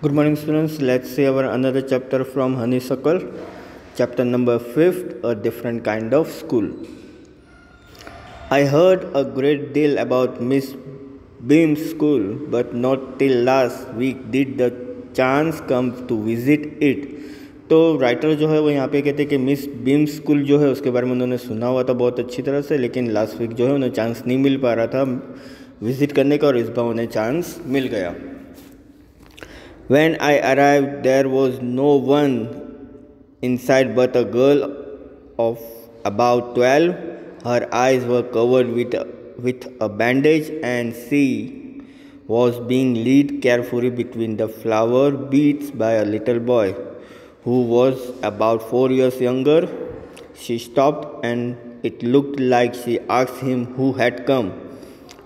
Good morning, students. Let's see our another chapter from Honeysuckle, chapter number 5, a different kind of school. I heard a great deal about Miss Beam's school, but not till last week did the chance come to visit it. तो writer जो है वो यहाँ पे कहते हैं कि miss beam school जो है उसके बारे में उन्होंने सुना हुआ था बहुत अच्छी तरह से, लेकिन लास्ट वीक जो है उन्हें चांस नहीं मिल पा रहा था विज़िट करने का, और इस बार उन्हें चांस मिल गया. When I arrived, there was no one inside but a girl of about 12. Her eyes were covered with a bandage, and she was being led carefully between the flower beds by a little boy who was about 4 years younger. She stopped, and it looked like she asked him who had come.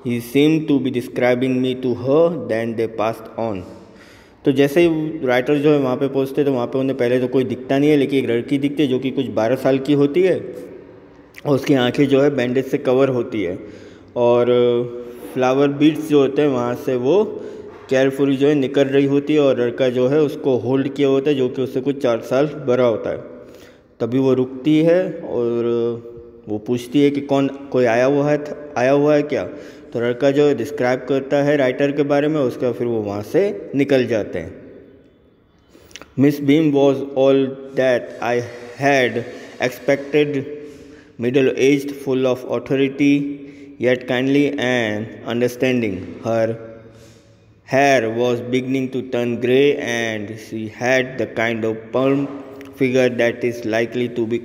He seemed to be describing me to her, then they passed on. तो जैसे ही writer जो है वहाँ पे पहुँचते तो वहाँ पे उन्हें पहले तो कोई दिखता नहीं है, लेकिन एक लड़की दिखती है जो कि कुछ 12 साल की होती है और उसकी आंखें जो है बैंडेज से कवर होती है, और फ्लावर बीड्स जो होते हैं वहाँ से वो केयरफुली जो है निकल रही होती है, और लड़का जो है उसको होल्ड किया होता है जो कि उससे कुछ 4 साल बड़ा होता है. तभी वो रुकती है और वो पूछती है कि कोई आया हुआ है क्या. तो लड़का जो डिस्क्राइब करता है राइटर के बारे में, उसका फिर वो वहाँ से निकल जाते हैं. Miss beam was all that I had expected, middle aged, full of authority, yet kindly and understanding. Her hair was beginning to turn grey, and she had the kind of plump figure that is likely to be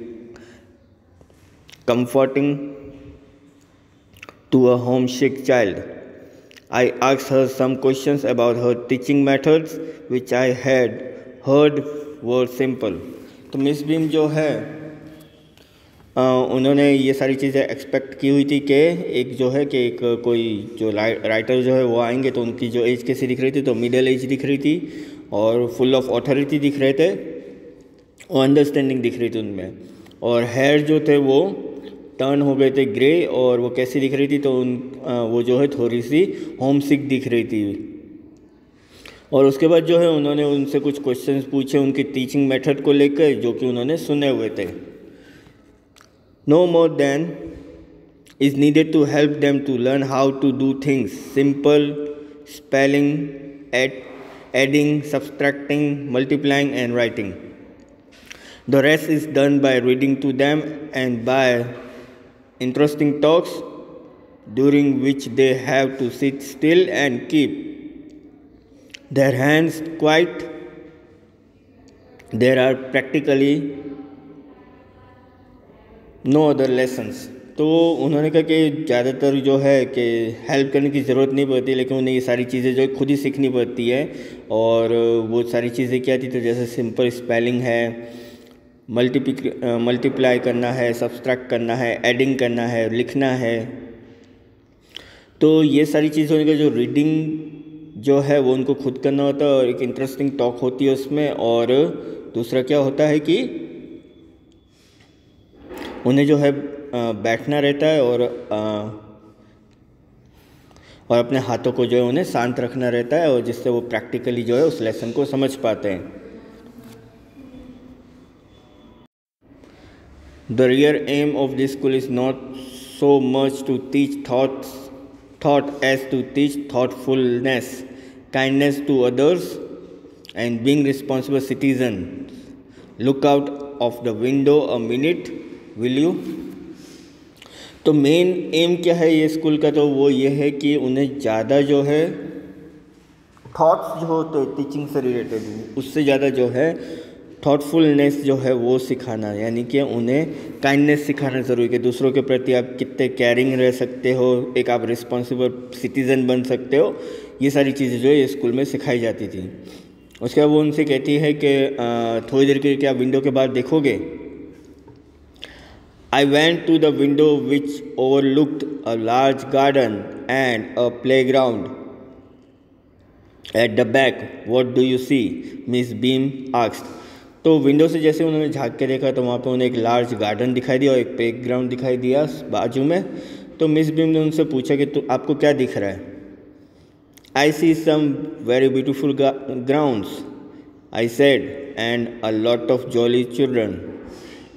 comforting to a homesick child. I asked her some questions about her teaching methods, which I had heard were simple. तो Miss Beam जो है उन्होंने ये सारी चीज़ें expect की हुई थी कि एक जो है कि एक कोई जो राइटर जो है वो आएंगे तो उनकी जो एज कैसी दिख रही थी, तो मिडिल एज दिख रही थी और फुल ऑफ अथॉरिटी दिख रहे थे और अंडरस्टैंडिंग दिख रही थी उनमें. और हेयर जो थे वो टर्न हो गए थे ग्रे, और वो कैसी दिख रही थी तो वो जो है थोड़ी सी होम सिक दिख रही थी. और उसके बाद जो है उन्होंने उनसे कुछ क्वेश्चंस पूछे उनकी टीचिंग मेथड को लेकर जो कि उन्होंने सुने हुए थे. No more than is needed to help them to learn how to do things simple: spelling, adding, subtracting, multiplying and writing. The rest is done by reading to them and by interesting talks during which they have to sit still and keep their hands quiet. There are practically no other lessons. तो उन्होंने कहा कि ज़्यादातर जो है कि help करने की ज़रूरत नहीं पड़ती, लेकिन उन्हें ये सारी चीज़ें जो है खुद ही सीखनी पड़ती है. और वो सारी चीज़ें क्या थी, तो जैसे सिंपल स्पेलिंग है, मल्टीप्लाई करना है, सब्सट्रैक्ट करना है, एडिंग करना है, लिखना है. तो ये सारी चीज़ होने का जो रीडिंग जो है वो उनको खुद करना होता है, और एक इंटरेस्टिंग टॉक होती है उसमें. और दूसरा क्या होता है कि उन्हें जो है बैठना रहता है और अपने हाथों को जो है उन्हें शांत रखना रहता है, और जिससे वो प्रैक्टिकली जो है उस लेसन को समझ पाते हैं. The real aim of this school is not so much to teach thought as to teach thoughtfulness, kindness to others, and being responsible citizens. Look out of the window a minute, will you. तो main M क्या है ये school का, तो वो ये है कि उन्हें ज़्यादा जो है थॉट्स जो हो तो टीचिंग से रिलेटेड, उससे ज़्यादा जो है थॉटफुलनेस जो है वो सिखाना, यानी कि उन्हें काइंडनेस सिखाना ज़रूरी है कि दूसरों के प्रति आप कितने केयरिंग रह सकते हो, एक आप रिस्पॉन्सिबल सिटीज़न बन सकते हो. ये सारी चीज़ें जो है ये स्कूल में सिखाई जाती थी. उसके बाद वो उनसे कहती है कि थोड़ी देर के लिए क्या विंडो के बाहर देखोगे. I went to the window which overlooked a large garden and a playground at the back. What do you see? Miss Beam asked. तो विंडो से जैसे उन्होंने झाँक के देखा तो वहाँ पे उन्हें एक लार्ज गार्डन दिखाई दिया और एक प्लेग्राउंड दिखाई दिया बाजू में. तो मिस बीम ने उनसे पूछा कि आपको क्या दिख रहा है. I see some very beautiful grounds, I said, and a lot of jolly children.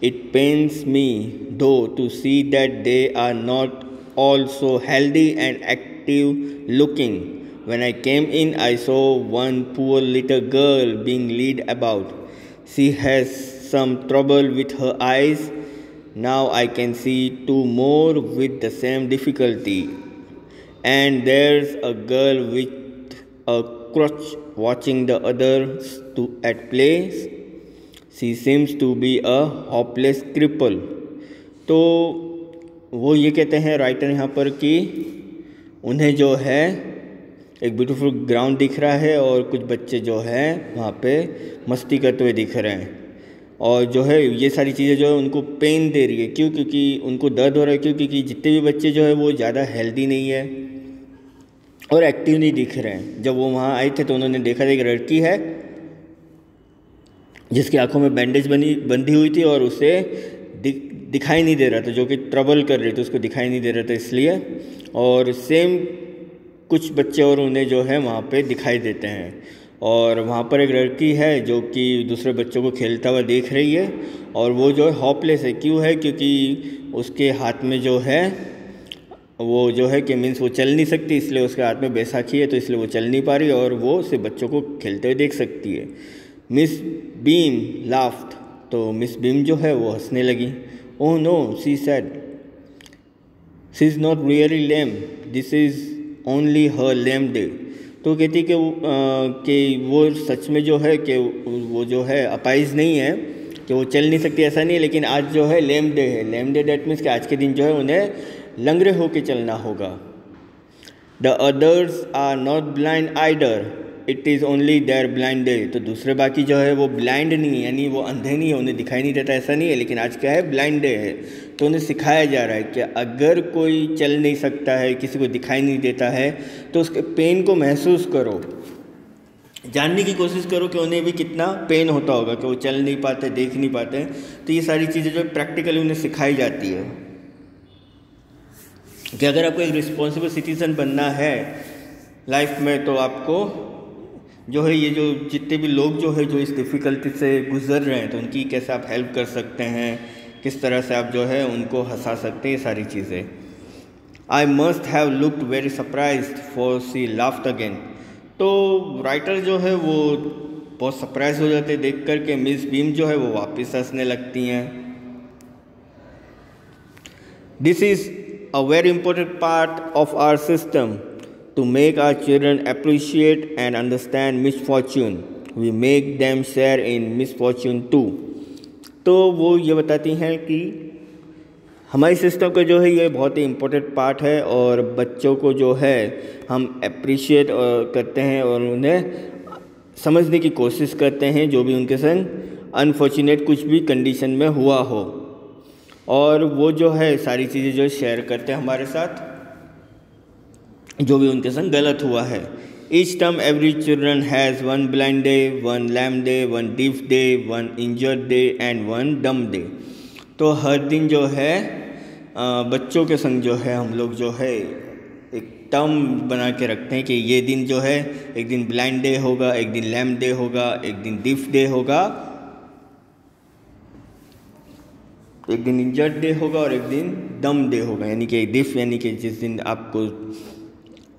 It pains me, though, to see that they are not all so healthy and active looking. When I came in, I saw one poor little girl being led about. She has some trouble with her eyes. Now I can see two more with the same difficulty. And there's a girl with a crutch watching the others at play. She seems to be a hopeless cripple. तो वो ये कहते हैं writer यहाँ पर कि उन्हें जो है एक ब्यूटीफुल ग्राउंड दिख रहा है और कुछ बच्चे जो हैं वहाँ पे मस्ती करते हुए दिख रहे हैं, और जो है ये सारी चीज़ें जो है उनको पेन दे रही है। क्यों? क्योंकि उनको दर्द हो रहा है। क्यों? क्योंकि जितने भी बच्चे जो है वो ज़्यादा हेल्दी नहीं है और एक्टिव नहीं दिख रहे हैं। जब वो वहाँ आए थे तो उन्होंने देखा था एक लड़की है जिसकी आंखों में बैंडेज बंधी हुई थी और उसे दिखाई नहीं दे रहा था, जो कि ट्रबल कर रही थी, उसको दिखाई नहीं दे रहा था इसलिए। और सेम कुछ बच्चे और उन्हें जो है वहाँ पे दिखाई देते हैं, और वहाँ पर एक लड़की है जो कि दूसरे बच्चों को खेलता हुआ देख रही है, और वो जो है हॉपलेस है। क्यों है? क्योंकि उसके हाथ में जो है वो जो है कि मीन्स वो चल नहीं सकती, इसलिए उसके हाथ में बैसाखी है, तो इसलिए वो चल नहीं पा रही और वो सिर्फ बच्चों को खेलते हुए देख सकती है। मिस बीम लाफ्ड, तो मिस बीम जो है वो हंसने लगी। Oh no, she said, she is not really lame, this is only her lame day. तो कहती कि वो सच में जो है कि वो जो है अपाइज नहीं है, कि वो चल नहीं सकती, ऐसा नहीं है, लेकिन आज जो है लेम डे है। लेम डे दैट मीन्स कि आज के दिन जो है उन्हें लंगड़े होके चलना होगा। The others are not blind either, it is only their blind day. तो दूसरे बाकी जो है वो ब्लाइंड नहीं है, यानी वो अंधे नहीं है, उन्हें दिखाई नहीं देता, ऐसा नहीं है, लेकिन आज क्या है? ब्लाइंड डे है। तो उन्हें सिखाया जा रहा है कि अगर कोई चल नहीं सकता है, किसी को दिखाई नहीं देता है, तो उसके पेन को महसूस करो, जानने की कोशिश करो कि उन्हें भी कितना पेन होता होगा कि वो चल नहीं पाते, देख नहीं पाते। तो ये सारी चीज़ें जो प्रैक्टिकली उन्हें सिखाई जाती है कि अगर आपको एक रिस्पॉन्सिबल सिटीज़न बनना है लाइफ में, तो आपको जो है ये जो जितने भी लोग जो है जो इस डिफ़िकल्टी से गुजर रहे हैं, तो उनकी कैसे आप हेल्प कर सकते हैं, किस तरह से आप जो है उनको हंसा सकते हैं, ये सारी चीज़ें। I must have looked very surprised for she laughed again. तो राइटर जो है वो बहुत सरप्राइज हो जाते हैं देख कर के मिस बीम जो है वो वापस हंसने लगती हैं। This is a very important part of our system to make our children appreciate and understand misfortune. We make them share in misfortune too. तो वो ये बताती हैं कि हमारी सिस्टम का जो है ये बहुत ही इम्पोर्टेंट पार्ट है, और बच्चों को जो है हम अप्रिशिएट करते हैं और उन्हें समझने की कोशिश करते हैं जो भी उनके संग अनफॉर्चुनेट कुछ भी कंडीशन में हुआ हो, और वो जो है सारी चीज़ें जो शेयर करते हैं हमारे साथ, जो भी उनके संग गलत हुआ है। Each term every children has one blind day, one lame day, one deaf day, one injured day and one dumb day. तो हर दिन जो है बच्चों के संग जो है हम लोग जो है एक टर्म बना के रखते हैं कि ये दिन जो है एक दिन ब्लाइंड डे होगा, एक दिन लैम डे होगा, एक दिन डीफ डे होगा, एक दिन इंजर्ड डे होगा और एक दिन डम डे होगा। यानी कि डिफ यानी कि जिस दिन आपको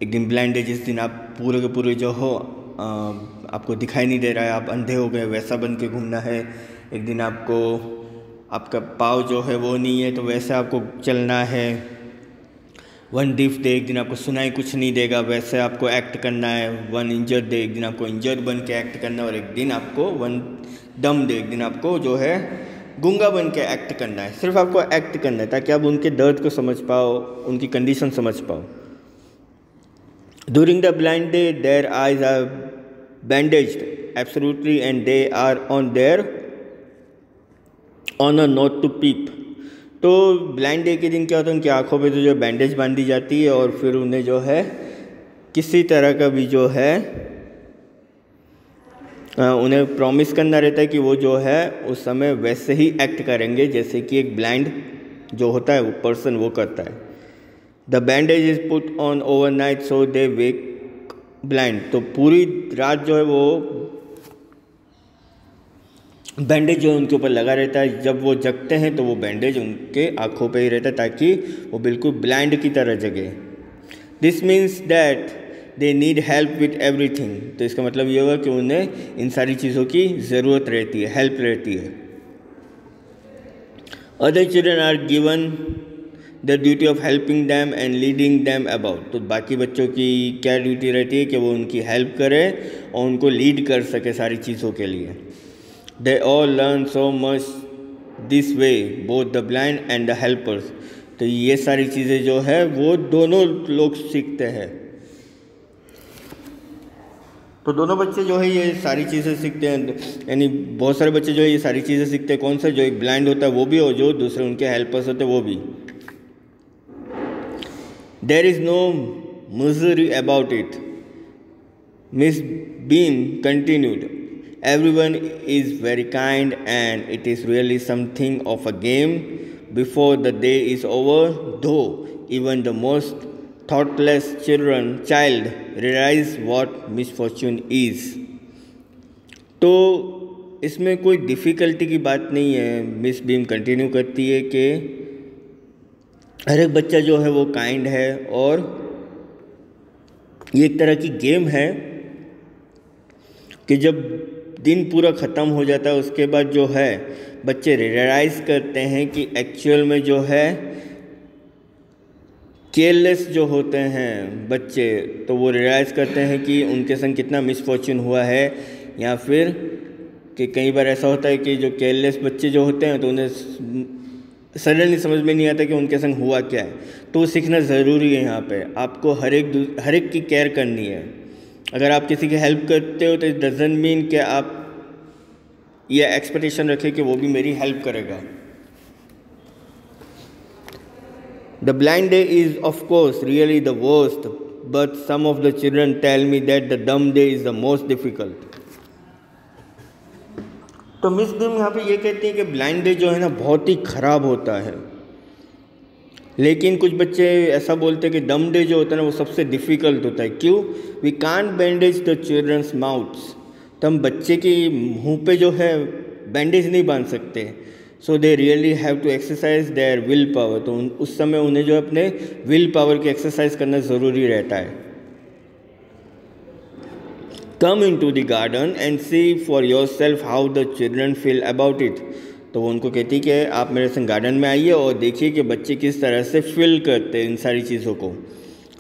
एक दिन ब्लाइंड है, जिस दिन आप पूरे के पूरे जो हो आपको दिखाई नहीं दे रहा है, आप अंधे हो गए, वैसा बन के घूमना है। एक दिन आपको आपका पाँव जो है वो नहीं है, तो वैसे आपको चलना है। वन डीफ डे, एक दिन आपको सुनाई कुछ नहीं देगा, वैसे आपको एक्ट करना है। वन इंजर्ड डे, एक दिन आपको इंजर्ड बन के एक्ट करना है, और एक दिन आपको वन डम डे, एक दिन आपको जो है गूंगा बन के एक्ट करना है। सिर्फ आपको एक्ट करना है ताकि आप उनके दर्द को समझ पाओ, उनकी कंडीशन समझ पाओ। During the blind day, their eyes are bandaged absolutely, and they are on their honor not to peep. तो ब्लाइंड डे के दिन क्या होता है, उनकी आँखों पे तो जो बैंडेज बांधी जाती है, और फिर उन्हें जो है किसी तरह का भी जो है उन्हें प्रॉमिस करना रहता है कि वो जो है उस समय वैसे ही एक्ट करेंगे जैसे कि एक ब्लाइंड जो होता है वो पर्सन वो करता है। The bandage is put on overnight so they wake blind, तो पूरी रात जो है वो बैंडेज जो है उनके ऊपर लगा रहता है। जब वो जगते हैं तो वो बैंडेज उनके आँखों पे ही रहता है ताकि वो बिल्कुल ब्लाइंड की तरह जगे। This means that they need help with everything, तो इसका मतलब ये होगा कि उन्हें इन सारी चीज़ों की ज़रूरत रहती है, हेल्प रहती है। Other children are given the duty of helping them and leading them about, तो बाकी बच्चों की क्या ड्यूटी रहती है कि वो उनकी हेल्प करें और उनको लीड कर सके सारी चीज़ों के लिए। They all learn so much this way, both the blind and the helpers, तो ये सारी चीज़ें जो है वो दोनों लोग सीखते हैं। तो दोनों बच्चे जो है ये सारी चीज़ें सीखते हैं, यानी बहुत सारे बच्चे जो है ये सारी चीज़ें सीखते हैं। कौन सा, जो एक ब्लाइंड होता है वो भी और जो दूसरे उनके हेल्पर्स होते हैं वो भी। There is no misery about it, Miss Beam continued, everyone is very kind and it is really something of a game before the day is over, though even the most thoughtless child realize what misfortune is। तो इसमें कोई difficulty की बात नहीं है। Miss beam continue करती है कि हर एक बच्चा जो है वो काइंड है और ये एक तरह की गेम है कि जब दिन पूरा ख़त्म हो जाता है उसके बाद जो है बच्चे रियलाइज़ करते हैं कि एक्चुअल में जो है केयरलेस जो होते हैं बच्चे, तो वो रियलाइज़ करते हैं कि उनके संग कितना मिसफॉर्चून हुआ है, या फिर कि कई बार ऐसा होता है कि जो केयरलेस बच्चे जो होते हैं तो उन्हें सडनली समझ में नहीं आता कि उनके संग हुआ क्या है। तो वो सीखना ज़रूरी है। यहाँ पे आपको हर एक की केयर करनी है। अगर आप किसी की हेल्प करते हो तो इट डजंट मीन कि आप ये एक्सपेक्टेशन रखें कि वो भी मेरी हेल्प करेगा। The blind day is of course really the worst, but some of the children tell me that the dumb day is the most difficult. तो मिस बीम यहाँ पे ये कहती है कि ब्लाइंड डे जो है ना बहुत ही ख़राब होता है, लेकिन कुछ बच्चे ऐसा बोलते हैं कि डम डे जो होता है ना वो सबसे डिफ़िकल्ट होता है। क्यों? We can't bandage the children's mouths, तो हम बच्चे के मुंह पे जो है बैंडेज नहीं बांध सकते। So they really have to exercise their willpower, तो उस समय उन्हें जो अपने विल पावर की एक्सरसाइज करना ज़रूरी रहता है। Come in to the garden and see for yourself how the children feel about it, तो वो उनको कहती कि आप मेरे संग गार्डन में आइए और देखिए कि बच्चे किस तरह से फील करते हैं इन सारी चीज़ों को।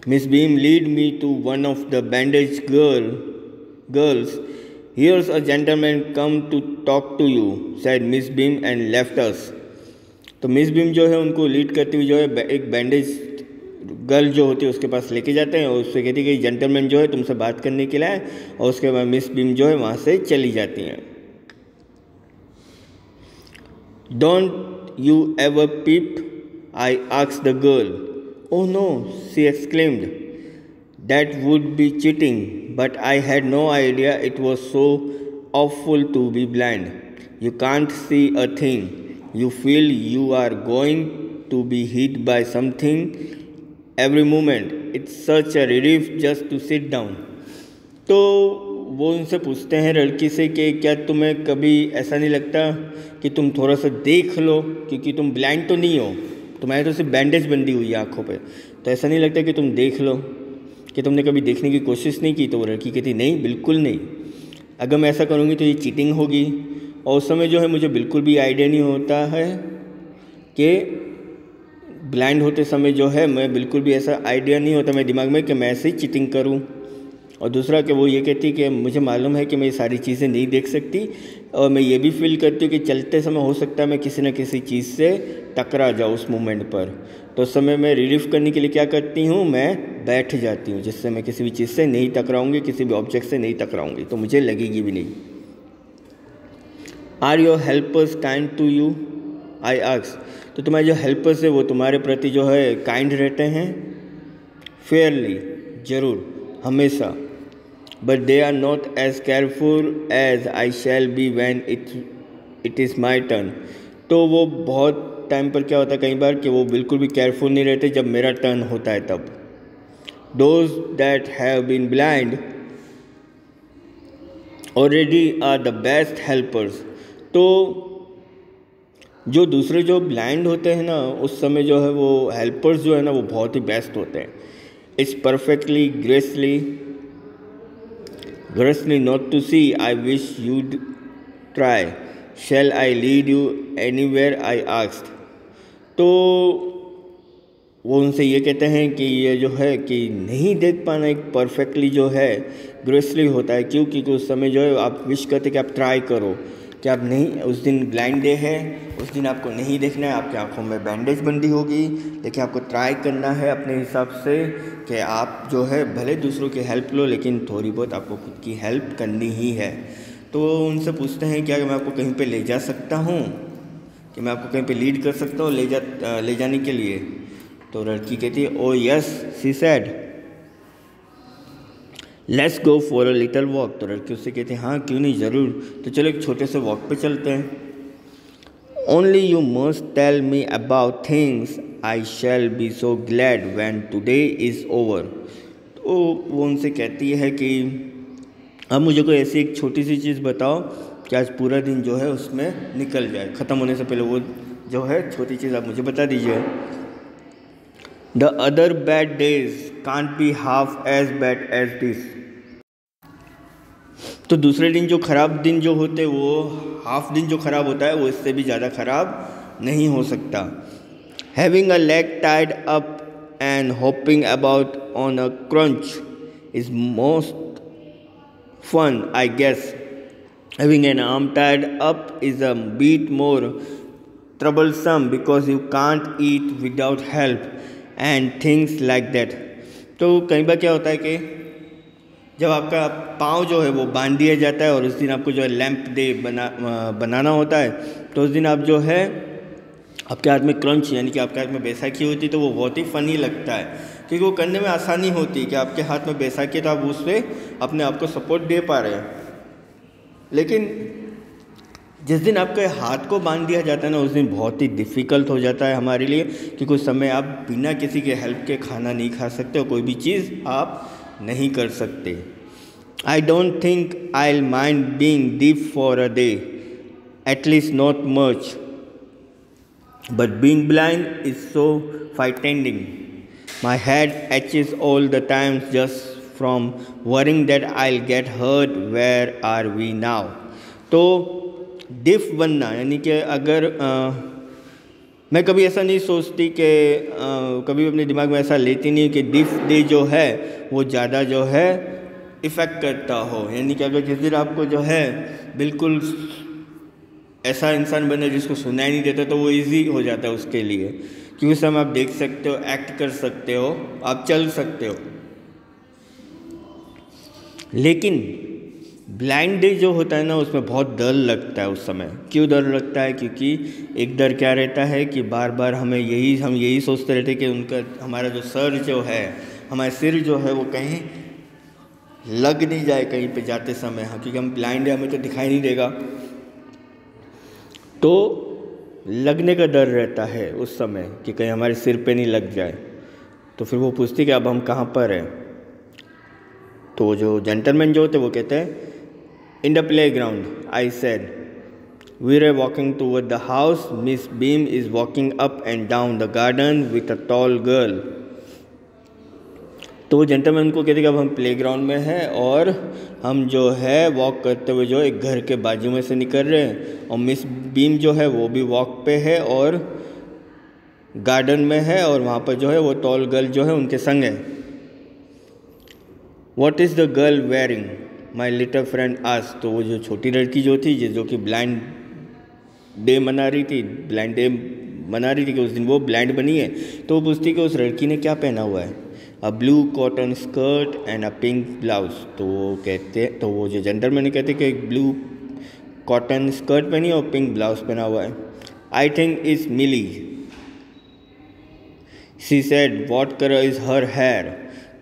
Miss Beam lead me to one of the bandage girls, here's a gentleman come to talk to you, said Miss Beam and left us. तो मिस बीम जो है उनको लीड करती हुई जो है एक बैंडेज गर्ल जो होती है उसके पास लेके जाते हैं और उससे कहती है कि जेंटलमैन जो है तुमसे बात करने के लिए आए, और उसके बाद मिस बीम जो है वहाँ से चली जाती हैं। Don't you ever peep? I asked the girl. Oh no, she exclaimed. That would be cheating, but I had no idea it was so awful to be blind. You can't see a thing. You feel you are going to be hit by something every moment. It's such a relief just to sit down. तो वो उनसे पूछते हैं लड़की से कि क्या तुम्हें कभी ऐसा नहीं लगता कि तुम थोड़ा सा देख लो, क्योंकि तुम ब्लाइंड तो नहीं हो, तुम्हारे तो सिर्फ बैंडेज बंधी हुई है आँखों पे, तो ऐसा नहीं लगता कि तुम देख लो, कि तुमने कभी देखने की कोशिश नहीं की? तो वो लड़की कहती नहीं, बिल्कुल नहीं, अगर मैं ऐसा करूँगी तो ये चीटिंग होगी। और उस समय जो है मुझे बिल्कुल भी आइडिया नहीं होता है कि ब्लाइंड होते समय जो है मैं बिल्कुल भी ऐसा आइडिया नहीं होता मेरे दिमाग में कि मैं ऐसे ही चीटिंग करूँ। और दूसरा कि वो ये कहती कि मुझे मालूम है कि मैं ये सारी चीज़ें नहीं देख सकती, और मैं ये भी फील करती हूँ कि चलते समय हो सकता है मैं किसी न किसी चीज़ से टकरा जाऊँ उस मोमेंट पर। तो उस समय मैं रिलीफ करने के लिए क्या करती हूँ, मैं बैठ जाती हूँ, जिससे मैं किसी भी चीज़ से नहीं टकराऊँगी, किसी भी ऑब्जेक्ट से नहीं टकराऊँगी, तो मुझे लगेगी भी नहीं। Are your helpers kind to you? I asked, तो तुम्हारे जो हेल्पर्स है वो तुम्हारे प्रति जो है काइंड रहते हैं? फेयरली, ज़रूर, हमेशा। But they are not as careful as I shall be when it is my turn. तो वो बहुत टाइम पर क्या होता है कई बार कि वो बिल्कुल भी केयरफुल नहीं रहते जब मेरा टर्न होता है तब। Those that have been blind already are the best helpers. तो जो दूसरे जो ब्लाइंड होते हैं ना, उस समय जो है वो हेल्पर्स जो है ना वो बहुत ही बेस्ट होते हैं। It's perfectly grisly not to see, I wish you'd try, shall I lead you anywhere I asked. तो वो उनसे ये कहते हैं कि ये जो है कि नहीं देख पाना एक परफेक्टली जो है ग्रेसली होता है। क्यों? क्योंकि उस समय जो है आप विश करते कि आप ट्राई करो कि आप नहीं, उस दिन ब्लाइंड डे है, उस दिन आपको नहीं देखना है, आपकी आंखों में बैंडेज बंदी होगी, लेकिन आपको ट्राई करना है अपने हिसाब से कि आप जो है भले दूसरों की हेल्प लो, लेकिन थोड़ी बहुत आपको खुद की हेल्प करनी ही है। तो वो उनसे पूछते हैं क्या मैं आपको कहीं पे ले जा सकता हूँ, कि मैं आपको कहीं पे लीड कर सकता हूँ ले जाने के लिए। तो लड़की कहती है ओ yes she said, let's go for a little walk. तो लड़की उससे कहती है हाँ क्यों नहीं, ज़रूर, तो चलो एक छोटे से वॉक पे चलते हैं। Only you must tell me about things, I shall be so glad when today is over. तो वो उनसे कहती है कि अब मुझे कोई ऐसी एक छोटी सी चीज़ बताओ कि आज पूरा दिन जो है उसमें निकल जाए, ख़त्म होने से पहले वो जो है छोटी चीज़ आप मुझे बता दीजिए। The other bad days can't be half as bad as this. तो दूसरे दिन जो ख़राब दिन जो होते वो हाफ दिन जो ख़राब होता है वो इससे भी ज़्यादा ख़राब नहीं हो सकता। Having a leg tied up and hopping about on a crunch is most fun, I guess. Having an arm tied up is a bit more troublesome because you can't eat without help and things like that. तो कई बार क्या होता है कि जब आपका पाँव जो है वो बांध दिया जाता है और उस दिन आपको जो है लैंप डे बनाना होता है, तो उस दिन आप जो है आपके हाथ में क्रंच यानी कि आपके हाथ में बैसाखी होती है, तो वो बहुत ही फ़नी लगता है क्योंकि वो करने में आसानी होती है कि आपके हाथ में बैसाखी तो आप उससे अपने आप को सपोर्ट दे पा रहे हैं। लेकिन जिस दिन आपके हाथ को बांध दिया जाता है ना, उस दिन बहुत ही डिफ़िकल्ट हो जाता है हमारे लिए, क्योंकि उस समय आप बिना किसी के हेल्प के खाना नहीं खा सकते और कोई भी चीज़ आप नहीं कर सकते। I don't think I will mind being deep for a day, at least not much, but being blind is so frightening. My head aches all the time just from worrying that I'll get hurt. Where are we now? तो डिफ बनना यानी कि अगर मैं कभी ऐसा नहीं सोचती कि कभी अपने दिमाग में ऐसा लेती नहीं कि डिफ डे जो है वो ज़्यादा जो है इफ़ेक्ट करता हो, यानी कि अगर जिस दिन आपको जो है बिल्कुल ऐसा इंसान बने जिसको सुनाई नहीं देता तो वो इजी हो जाता है उसके लिए, क्योंकि उस समय आप देख सकते हो, एक्ट कर सकते हो, आप चल सकते हो। लेकिन ब्लाइंड डे जो होता है ना उसमें बहुत डर लगता है उस समय। क्यों डर लगता है? क्योंकि एक डर क्या रहता है कि बार बार हम यही सोचते रहते हैं कि हमारा जो सर जो है, हमारा सिर जो है वो कहीं लग नहीं जाए कहीं पे जाते समय। हाँ, क्योंकि हम ब्लाइंड है, हमें तो दिखाई नहीं देगा, तो लगने का डर रहता है उस समय कि कहीं हमारे सिर पे नहीं लग जाए। तो फिर वो पूछती कि अब हम कहाँ पर हैं? तो जो जेंटलमैन जो होते वो कहते हैं in the playground, I said we are walking toward the house, Miss Beam is walking up and down the garden with a tall girl. तो वो जेंटलमैन को कहते कि अब हम प्लेग्राउंड में हैं और हम जो है वॉक करते हुए जो एक घर के बाजू में से निकल रहे हैं, और मिस बीम जो है वो भी वॉक पे है और गार्डन में है, और वहाँ पर जो है वो टॉल गर्ल जो है उनके संग है। What is the girl wearing my little friend asked. तो वो जो छोटी लड़की जो थी जो कि ब्लाइंड डे मना रही थी कि उस दिन वो ब्लाइंड बनी है, तो वो पूछती कि उस लड़की ने क्या पहना हुआ है। A blue cotton skirt and a pink blouse. तो वो जो जेंटलमैन कहते कि एक ब्लू कॉटन स्कर्ट पहनी और पिंक ब्लाउज पहना हुआ है। I think is Millie, she said what colour is her hair.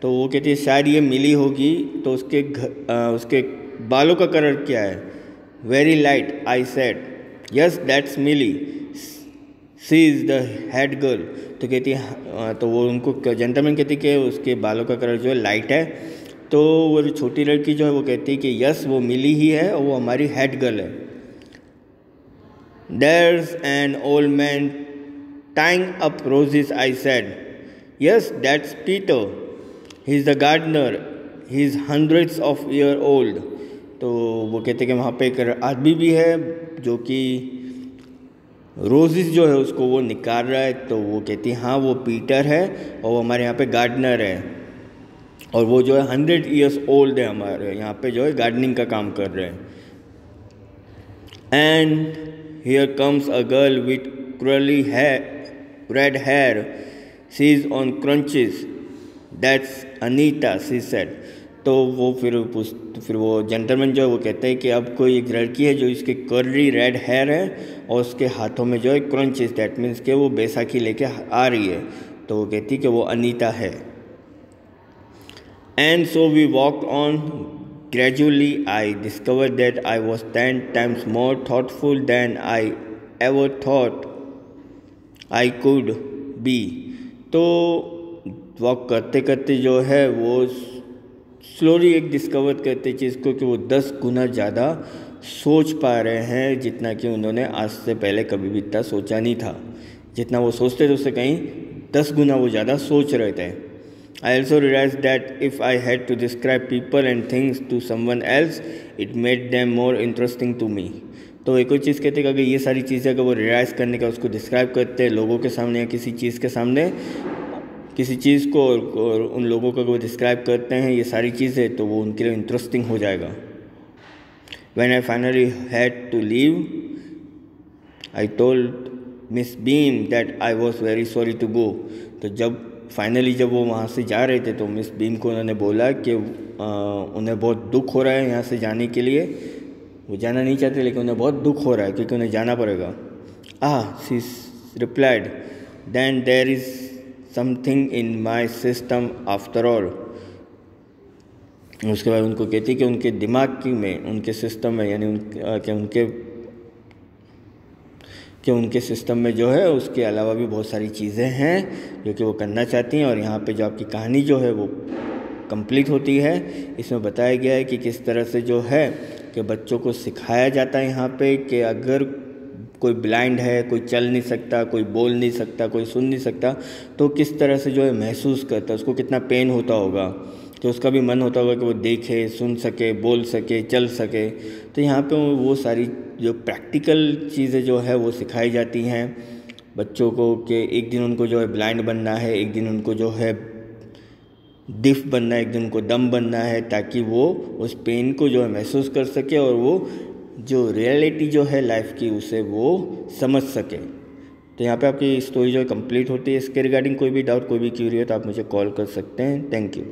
तो वो कहती है शायद ये मिली होगी, तो उसके बालों का कलर क्या है? Very light, I said yes that's Millie, she is the head girl. तो कहती है तो वो उनको जेंटलमैन कहती कि उसके बालों का कलर जो है लाइट है तो वो जो छोटी लड़की जो है वो कहती है कि यस वो मिली ही है और वो हमारी हेड गर्ल है. There's an old man tying up roses, I said. Yes, that's Peter. He's the gardener. He's hundreds of years old. तो वो कहते कि वहाँ पे एक आदमी भी है जो कि रोजेस जो है उसको वो निकाल रहा है. तो वो कहती है हाँ वो पीटर है और वो हमारे यहाँ पे गार्डनर है और वो जो है 100 years old है, हमारे यहाँ पे जो है गार्डनिंग का काम कर रहे हैं. And here comes a girl with curly red hair. She's on crunches. That's Anita, she said. तो वो फिर वो जेंटलमैन जो है वो कहते हैं कि अब कोई एक लड़की है जो इसके कर्ली रेड हेयर है और उसके हाथों में जो है क्रंचेस, दैट मीन्स कि वो बैसाखी लेके आ रही है. तो वो कहती कि वो अनीता है. And so we walked on. Gradually, I discovered that I was 10 times more thoughtful than I ever thought I could be. तो वॉक करते करते जो है वो स्लोली एक डिस्कवर करते चीज़ को कि वो 10 गुना ज़्यादा सोच पा रहे हैं जितना कि उन्होंने आज से पहले कभी भी इतना सोचा नहीं था. जितना वो सोचते थे उससे कहीं 10 गुना वो ज़्यादा सोच रहे थे. I also realized that if I had to describe people and things to someone else, it made them more interesting to me. तो एक और चीज़ कहते हैं कि अगर ये सारी चीज़ें अगर वो रियलाइज़ करने का उसको डिस्क्राइब करते हैं लोगों के सामने या किसी चीज़ के सामने, किसी चीज़ को और उन लोगों को वो डिस्क्राइब करते हैं ये सारी चीज़ें, तो वो उनके लिए इंटरेस्टिंग हो जाएगा. When I finally had to leave, I told Miss Beam that I was very sorry to go. तो जब वो वहाँ से जा रहे थे तो मिस बीम को उन्होंने बोला कि उन्हें बहुत दुख हो रहा है यहाँ से जाने के लिए. वो जाना नहीं चाहते लेकिन उन्हें बहुत दुख हो रहा है क्योंकि उन्हें जाना पड़ेगा. She replied, then there is something in my system after all. उसके बाद उनको कहती कि उनके दिमाग में, उनके सिस्टम में, यानी कि उनके सिस्टम में जो है उसके अलावा भी बहुत सारी चीज़ें हैं जो कि वो करना चाहती हैं. और यहाँ पे जो आपकी कहानी जो है वो कंप्लीट होती है. इसमें बताया गया है कि किस तरह से जो है कि बच्चों को सिखाया जाता है यहाँ पे कि अगर कोई ब्लाइंड है, कोई चल नहीं सकता, कोई बोल नहीं सकता, कोई सुन नहीं सकता, तो किस तरह से जो है महसूस करता है, उसको कितना पेन होता होगा. तो उसका भी मन होता होगा कि वो देखे, सुन सके, बोल सके, चल सके. तो यहाँ पे वो सारी जो प्रैक्टिकल चीज़ें जो है वो सिखाई जाती हैं बच्चों को कि एक दिन उनको जो है ब्लाइंड बनना है, एक दिन उनको जो है डिफ बनना है, एक दिन उनको डम बनना है, ताकि वो उस पेन को जो है महसूस कर सके और वो जो रियलिटी जो है लाइफ की उसे वो समझ सके. तो यहाँ पे आपकी स्टोरी जो है कंप्लीट होती है. इसके रिगार्डिंग कोई भी डाउट, कोई भी क्यूरी हो तो आप मुझे कॉल कर सकते हैं. Thank you.